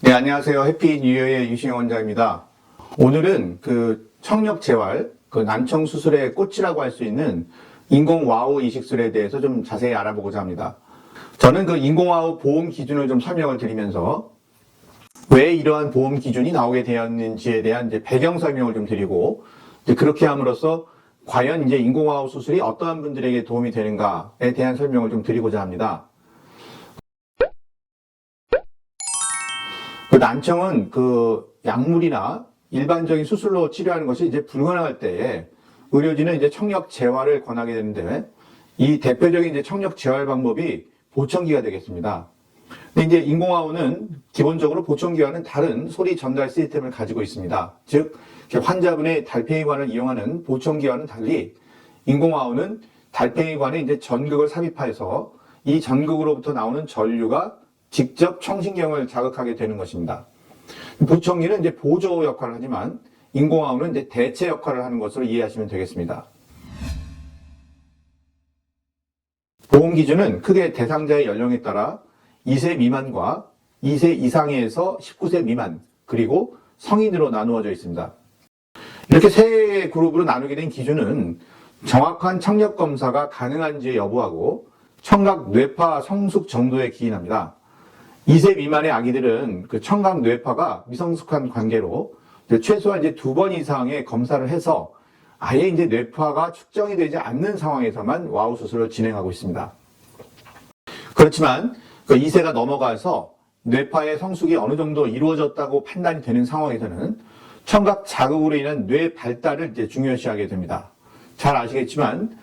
네, 안녕하세요. 해피 뉴이어의 유신영 원장입니다. 오늘은 그 청력 재활, 그 난청 수술의 꽃이라고 할 수 있는 인공와우 이식술에 대해서 좀 자세히 알아보고자 합니다. 저는 그 인공와우 보험 기준을 좀 설명을 드리면서 왜 이러한 보험 기준이 나오게 되었는지에 대한 이제 배경 설명을 좀 드리고, 이제 그렇게 함으로써 과연 이제 인공와우 수술이 어떠한 분들에게 도움이 되는가에 대한 설명을 좀 드리고자 합니다. 그 난청은 그 약물이나 일반적인 수술로 치료하는 것이 이제 불가능할 때에 의료진은 이제 청력 재활을 권하게 되는데, 이 대표적인 이제 청력 재활 방법이 보청기가 되겠습니다. 근데 이제 인공와우는 기본적으로 보청기와는 다른 소리 전달 시스템을 가지고 있습니다. 즉, 환자분의 달팽이관을 이용하는 보청기와는 달리 인공와우는 달팽이관에 이제 전극을 삽입해서 이 전극으로부터 나오는 전류가 직접 청신경을 자극하게 되는 것입니다. 보청기는 이제 보조 역할을 하지만 인공와우는 이제 대체 역할을 하는 것으로 이해하시면 되겠습니다. 보험 기준은 크게 대상자의 연령에 따라 2세 미만과 2세 이상에서 19세 미만, 그리고 성인으로 나누어져 있습니다. 이렇게 세 그룹으로 나누게 된 기준은 정확한 청력 검사가 가능한지 여부하고 청각 뇌파 성숙 정도에 기인합니다. 2세 미만의 아기들은 그 청각 뇌파가 미성숙한 관계로 최소한 이제 2번 이상의 검사를 해서 아예 이제 뇌파가 측정이 되지 않는 상황에서만 와우 수술을 진행하고 있습니다. 그렇지만 그 2세가 넘어가서 뇌파의 성숙이 어느 정도 이루어졌다고 판단이 되는 상황에서는 청각 자극으로 인한 뇌 발달을 이제 중요시하게 됩니다. 잘 아시겠지만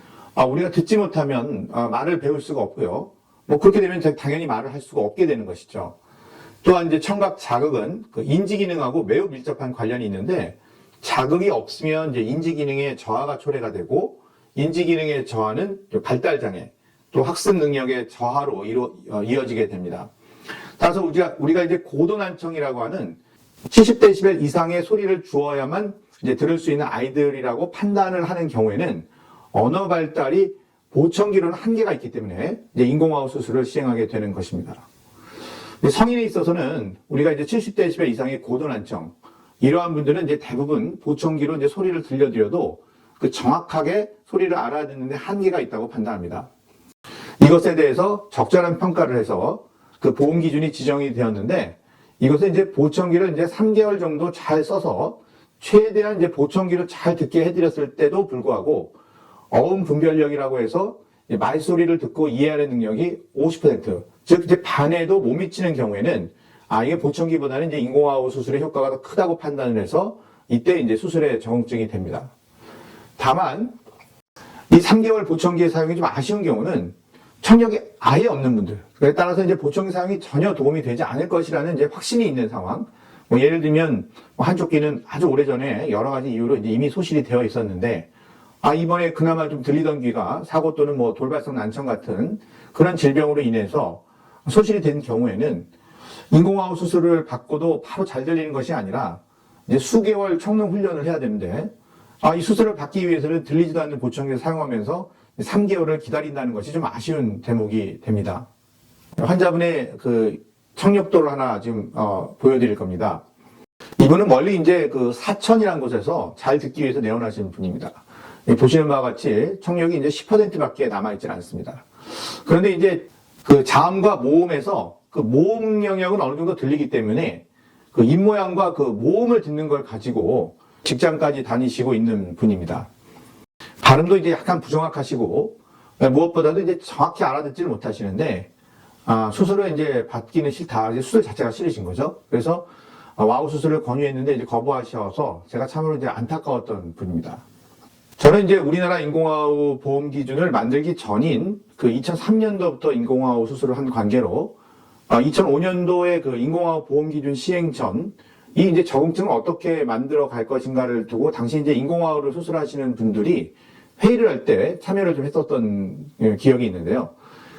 우리가 듣지 못하면 말을 배울 수가 없고요. 그렇게 되면 당연히 말을 할 수가 없게 되는 것이죠. 또한 이제 청각 자극은 그 인지 기능하고 매우 밀접한 관련이 있는데, 자극이 없으면 이제 인지 기능의 저하가 초래가 되고, 인지 기능의 저하는 발달 장애, 또 학습 능력의 저하로 이어지게 됩니다. 따라서 우리가 이제 고도난청이라고 하는 70데시벨 이상의 소리를 주어야만 이제 들을 수 있는 아이들이라고 판단을 하는 경우에는 언어 발달이 보청기로는 한계가 있기 때문에 이제 인공와우 수술을 시행하게 되는 것입니다. 성인에 있어서는 우리가 이제 70데시벨 이상의 고도난청, 이러한 분들은 이제 대부분 보청기로 이제 소리를 들려드려도 그 정확하게 소리를 알아듣는데 한계가 있다고 판단합니다. 이것에 대해서 적절한 평가를 해서 그 보험 기준이 지정이 되었는데, 이것은 이제 보청기를 이제 3개월 정도 잘 써서 최대한 이제 보청기로 잘 듣게 해드렸을 때도 불구하고 어음 분별력이라고 해서 말소리를 듣고 이해하는 능력이 50%, 즉 이제 반에도 못 미치는 경우에는 이게 보청기보다는 이제 인공와우 수술의 효과가 더 크다고 판단을 해서 이때 이제 수술에 적응증이 됩니다. 다만 이 3개월 보청기의 사용이 좀 아쉬운 경우는 청력이 아예 없는 분들, 그에 따라서 이제 보청기 사용이 전혀 도움이 되지 않을 것이라는 이제 확신이 있는 상황. 예를 들면 한쪽 귀는 아주 오래전에 여러 가지 이유로 이제 이미 소실이 되어 있었는데, 이번에 그나마 좀 들리던 귀가 사고 또는 돌발성 난청 같은 그런 질병으로 인해서 소실이 된 경우에는 인공와우 수술을 받고도 바로 잘 들리는 것이 아니라 이제 수개월 청능 훈련을 해야 되는데, 이 수술을 받기 위해서는 들리지도 않는 보청기를 사용하면서 3개월을 기다린다는 것이 좀 아쉬운 대목이 됩니다. 환자분의 그 청력도를 하나 지금 보여드릴 겁니다. 이분은 멀리 이제 그 사천이라는 곳에서 잘 듣기 위해서 내원하신 분입니다. 보시는 바와 같이 청력이 이제 10%밖에 남아있지 않습니다. 그런데 이제 그 자음과 모음에서 그 모음 영역은 어느 정도 들리기 때문에 그 입모양과 그 모음을 듣는 걸 가지고 직장까지 다니시고 있는 분입니다. 발음도 이제 약간 부정확하시고 무엇보다도 이제 정확히 알아듣지를 못하시는데, 수술을 이제 받기는 싫다. 이제 수술 자체가 싫으신 거죠. 그래서 와우 수술을 권유했는데 이제 거부하셔서 제가 참으로 이제 안타까웠던 분입니다. 저는 이제 우리나라 인공와우 보험 기준을 만들기 전인 그 2003년도부터 인공와우 수술을 한 관계로 2005년도에 그 인공와우 보험 기준 시행 전 이 이제 적응증을 어떻게 만들어 갈 것인가를 두고 당시 이제 인공와우를 수술하시는 분들이 회의를 할 때 참여를 좀 했었던 기억이 있는데요.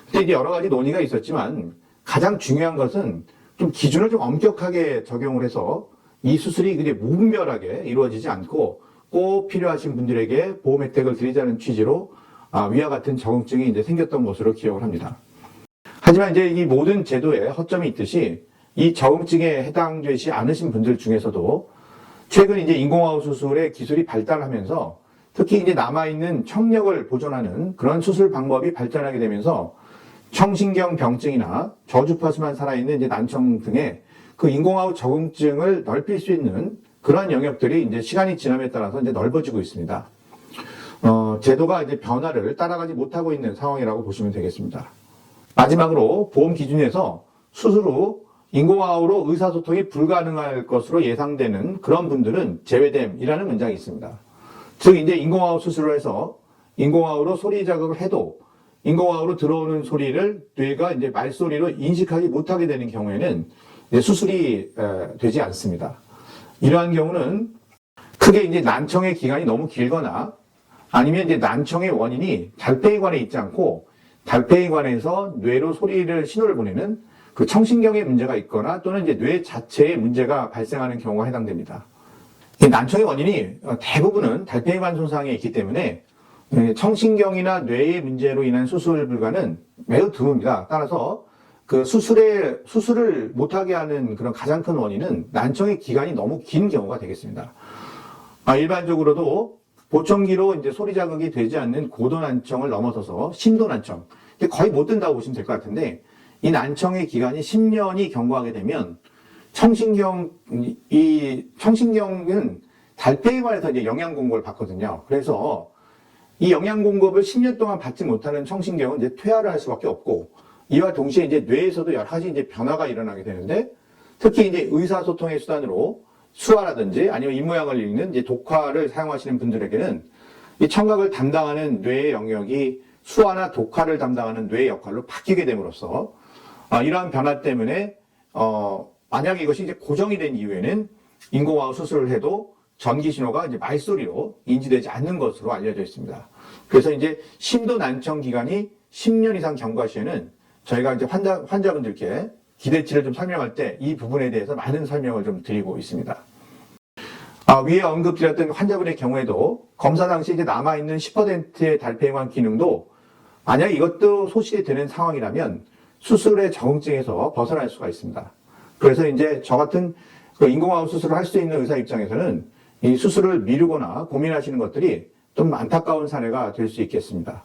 그때 이제 여러 가지 논의가 있었지만 가장 중요한 것은 좀 기준을 좀 엄격하게 적용을 해서 이 수술이 그게 무분별하게 이루어지지 않고 꼭 필요하신 분들에게 보험 혜택을 드리자는 취지로 위와 같은 적응증이 이제 생겼던 것으로 기억을 합니다. 하지만 이제 이 모든 제도에 허점이 있듯이 이 적응증에 해당되지 않으신 분들 중에서도 최근 이제 인공화호 수술의 기술이 발달하면서 특히 이제 남아있는 청력을 보존하는 그런 수술 방법이 발전하게 되면서 청신경 병증이나 저주파수만 살아있는 이제 난청 등의 그 인공화호 적응증을 넓힐 수 있는 그러한 영역들이 이제 시간이 지남에 따라서 이제 넓어지고 있습니다. 제도가 이제 변화를 따라가지 못하고 있는 상황이라고 보시면 되겠습니다. 마지막으로 보험 기준에서 수술 후 인공화호로 의사소통이 불가능할 것으로 예상되는 그런 분들은 제외됨이라는 문장이 있습니다. 즉 이제 인공화호 수술을 해서 인공화호로 소리 자극을 해도 인공화호로 들어오는 소리를 뇌가 이제 말소리로 인식하지 못하게 되는 경우에는 이제 수술이 되지 않습니다. 이러한 경우는 크게 이제 난청의 기간이 너무 길거나 아니면 이제 난청의 원인이 달팽이관에 있지 않고 달팽이관에서 뇌로 소리를 신호를 보내는 그 청신경에 문제가 있거나 또는 이제 뇌 자체에 문제가 발생하는 경우가 해당됩니다. 난청의 원인이 대부분은 달팽이관 손상에 있기 때문에 청신경이나 뇌의 문제로 인한 수술 불가는 매우 드뭅니다. 따라서 그 수술을 못하게 하는 그런 가장 큰 원인은 난청의 기간이 너무 긴 경우가 되겠습니다. 일반적으로도 보청기로 이제 소리 자극이 되지 않는 고도 난청을 넘어서서 심도 난청, 거의 못 된다고 보시면 될 것 같은데 이 난청의 기간이 10년이 경과하게 되면 청신경은 달팽이관에서 이제 영양 공급을 받거든요. 그래서 이 영양 공급을 10년 동안 받지 못하는 청신경은 이제 퇴화를 할 수밖에 없고 이와 동시에 이제 뇌에서도 여러 가지 이제 변화가 일어나게 되는데 특히 이제 의사소통의 수단으로 수화라든지 아니면 입모양을 읽는 이제 독화를 사용하시는 분들에게는 이 청각을 담당하는 뇌의 영역이 수화나 독화를 담당하는 뇌의 역할로 바뀌게 됨으로써 이러한 변화 때문에 만약 이것이 이제 고정이 된 이후에는 인공화호 수술을 해도 전기 신호가 이제 말소리로 인지되지 않는 것으로 알려져 있습니다. 그래서 이제 심도 난청 기간이 10년 이상 경과 시에는 저희가 이제 환자분들께 기대치를 좀 설명할 때 이 부분에 대해서 많은 설명을 좀 드리고 있습니다. 위에 언급드렸던 환자분의 경우에도 검사 당시 이제 남아있는 10%의 달팽이관 기능도 만약 이것도 소실이 되는 상황이라면 수술의 적응증에서 벗어날 수가 있습니다. 그래서 이제 저 같은 그 인공화호 수술을 할 수 있는 의사 입장에서는 이 수술을 미루거나 고민하시는 것들이 좀 안타까운 사례가 될 수 있겠습니다.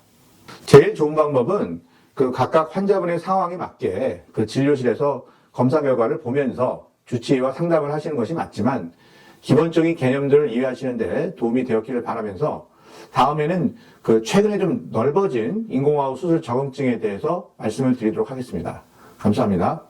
제일 좋은 방법은 그 각각 환자분의 상황에 맞게 그 진료실에서 검사 결과를 보면서 주치의와 상담을 하시는 것이 맞지만 기본적인 개념들을 이해하시는데 도움이 되었기를 바라면서 다음에는 그 최근에 좀 넓어진 인공화호 수술 적응증에 대해서 말씀을 드리도록 하겠습니다. 감사합니다.